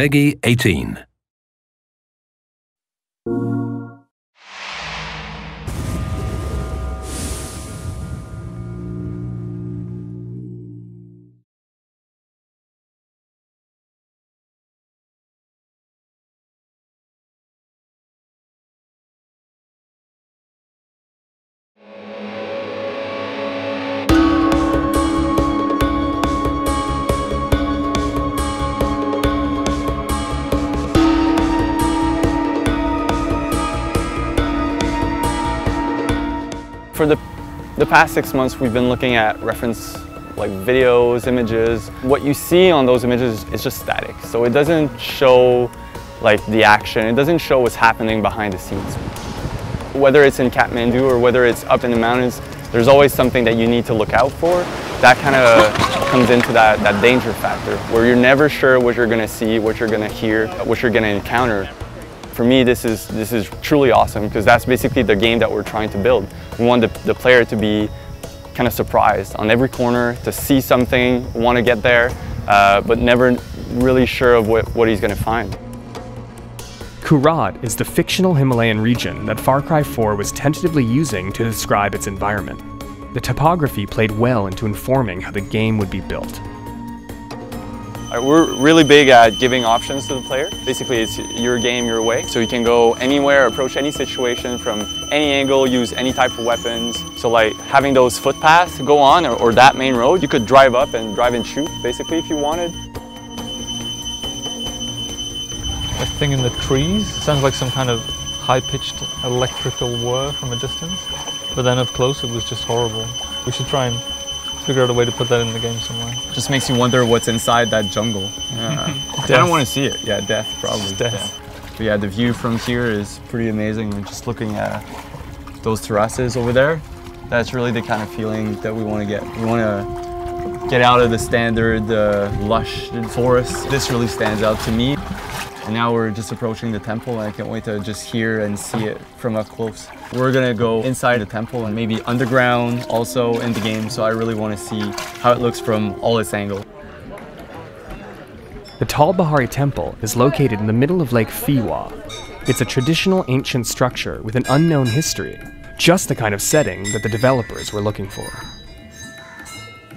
PEGI 18. For the past 6 months, we've been looking at reference like videos, images. What you see on those images is just static. So it doesn't show like the action. It doesn't show what's happening behind the scenes. Whether it's in Kathmandu or whether it's up in the mountains, there's always something that you need to look out for. That kind of comes into that danger factor where you're never sure what you're gonna see, what you're gonna hear, what you're gonna encounter. For me, this is truly awesome because that's basically the game that we're trying to build. We want the player to be kind of surprised on every corner, to see something, want to get there, but never really sure of what he's going to find. Kurat is the fictional Himalayan region that Far Cry 4 was tentatively using to describe its environment. The topography played well into informing how the game would be built. We're really big at giving options to the player. Basically, it's your game, your way. So you can go anywhere, approach any situation from any angle, use any type of weapons. So like having those footpaths go on or that main road, you could drive up and drive and shoot, basically, if you wanted. That thing in the trees sounds like some kind of high-pitched electrical whir from a distance. But then up close, it was just horrible. We should try and figure out a way to put that in the game somewhere. Just makes you wonder what's inside that jungle. Yeah. I don't want to see it. Yeah, death, probably. Death. Yeah. But yeah, the view from here is pretty amazing. We're just looking at those terraces over there. That's really the kind of feeling that we want to get. We want to get out of the standard lush forest. This really stands out to me. And now we're just approaching the temple and I can't wait to just hear and see it from up close. We're gonna go inside the temple and maybe underground also in the game, so I really want to see how it looks from all its angles. The Tal Bahari Temple is located in the middle of Lake Fiwa. It's a traditional ancient structure with an unknown history, just the kind of setting that the developers were looking for.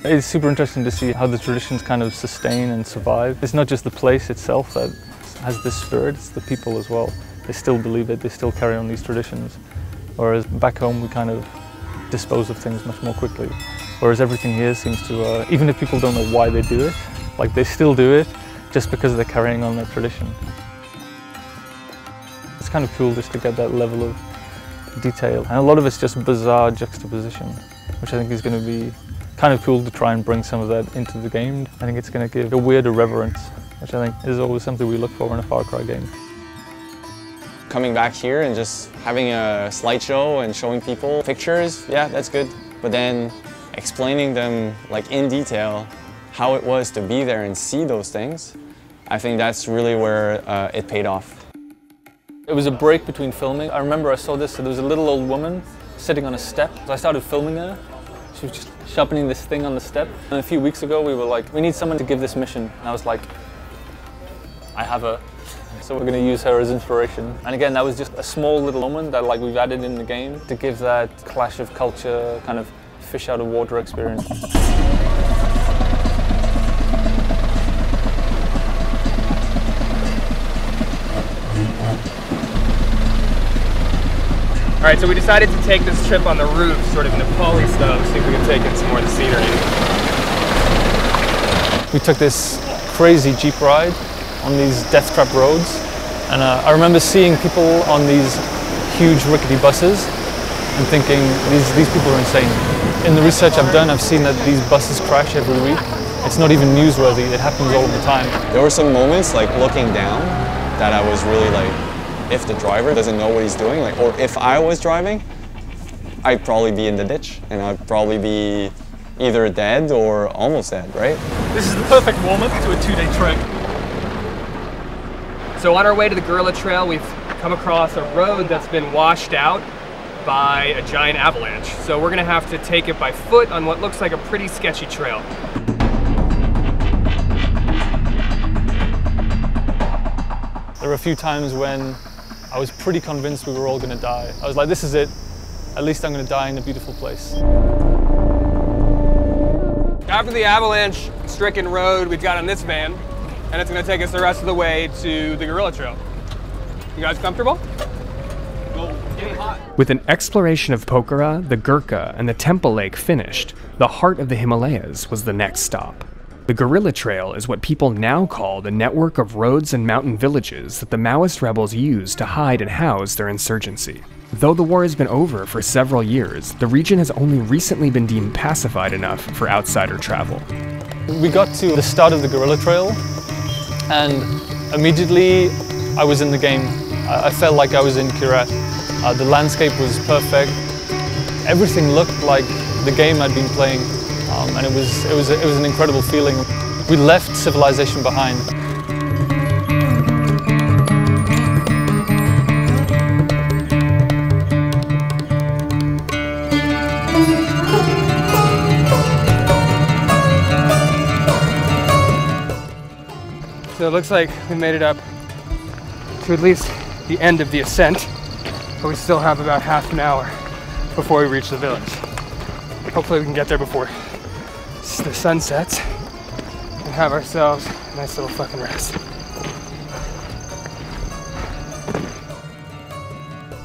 It's super interesting to see how the traditions kind of sustain and survive. It's not just the place itself that has this spirit, it's the people as well. They still believe it, they still carry on these traditions. Whereas back home we kind of dispose of things much more quickly. Whereas everything here seems to, even if people don't know why they do it, like they still do it just because they're carrying on their tradition. It's kind of cool just to get that level of detail. And a lot of it's just bizarre juxtaposition, which I think is going to be kind of cool to try and bring some of that into the game. I think it's going to give a weird irreverence, which I think is always something we look for in a Far Cry game. Coming back here and just having a slideshow and showing people pictures, yeah, that's good. But then explaining them like in detail how it was to be there and see those things, I think that's really where it paid off. It was a break between filming. I remember I saw this, so there was a little old woman sitting on a step. So I started filming her. She was just sharpening this thing on the step. And a few weeks ago we were like, we need someone to give this mission. And I was like, I have her. So we're going to use her as inspiration. And again, that was just a small little moment that like we've added in the game to give that clash of culture, kind of fish out of water experience. All right, so we decided to take this trip on the roof, sort of Nepali style, to see if we can take in some more of the scenery. We took this crazy Jeep ride on these death trap roads, and I remember seeing people on these huge rickety buses and thinking these people are insane. In the research I've done, I've seen that these buses crash every week. It's not even newsworthy, it happens all the time. There were some moments like looking down that I was really like, if the driver doesn't know what he's doing, like, or if I was driving, I'd probably be in the ditch and I'd probably be either dead or almost dead, right? This is the perfect warm-up to a 2-day trek. So on our way to the Gorilla Trail, we've come across a road that's been washed out by a giant avalanche. So we're gonna have to take it by foot on what looks like a pretty sketchy trail. were a few times when I was pretty convinced we were all going to die. I was like, this is it. At least I'm going to die in a beautiful place. After the avalanche-stricken road, we've got on this van, and it's going to take us the rest of the way to the Gorilla Trail. You guys comfortable? Getting hot. With an exploration of Pokhara, the Gurkha, and the Temple Lake finished, the heart of the Himalayas was the next stop. The Gorilla Trail is what people now call the network of roads and mountain villages that the Maoist rebels used to hide and house their insurgency. Though the war has been over for several years, the region has only recently been deemed pacified enough for outsider travel. We got to the start of the Gorilla Trail, and immediately I was in the game. I felt like I was in Kirat. The landscape was perfect. Everything looked like the game I'd been playing, and it was an incredible feeling. We left civilization behind. So it looks like we made it up to at least the end of the ascent, but we still have about half an hour before we reach the village. Hopefully we can get there before the sun sets and have ourselves a nice little fucking rest.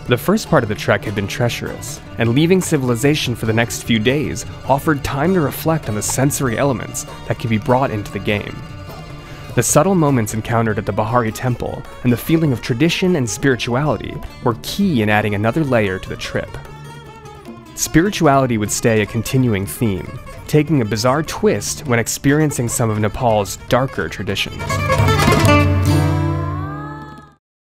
The first part of the trek had been treacherous, and leaving civilization for the next few days offered time to reflect on the sensory elements that could be brought into the game. The subtle moments encountered at the Bahari Temple and the feeling of tradition and spirituality were key in adding another layer to the trip. Spirituality would stay a continuing theme, taking a bizarre twist when experiencing some of Nepal's darker traditions.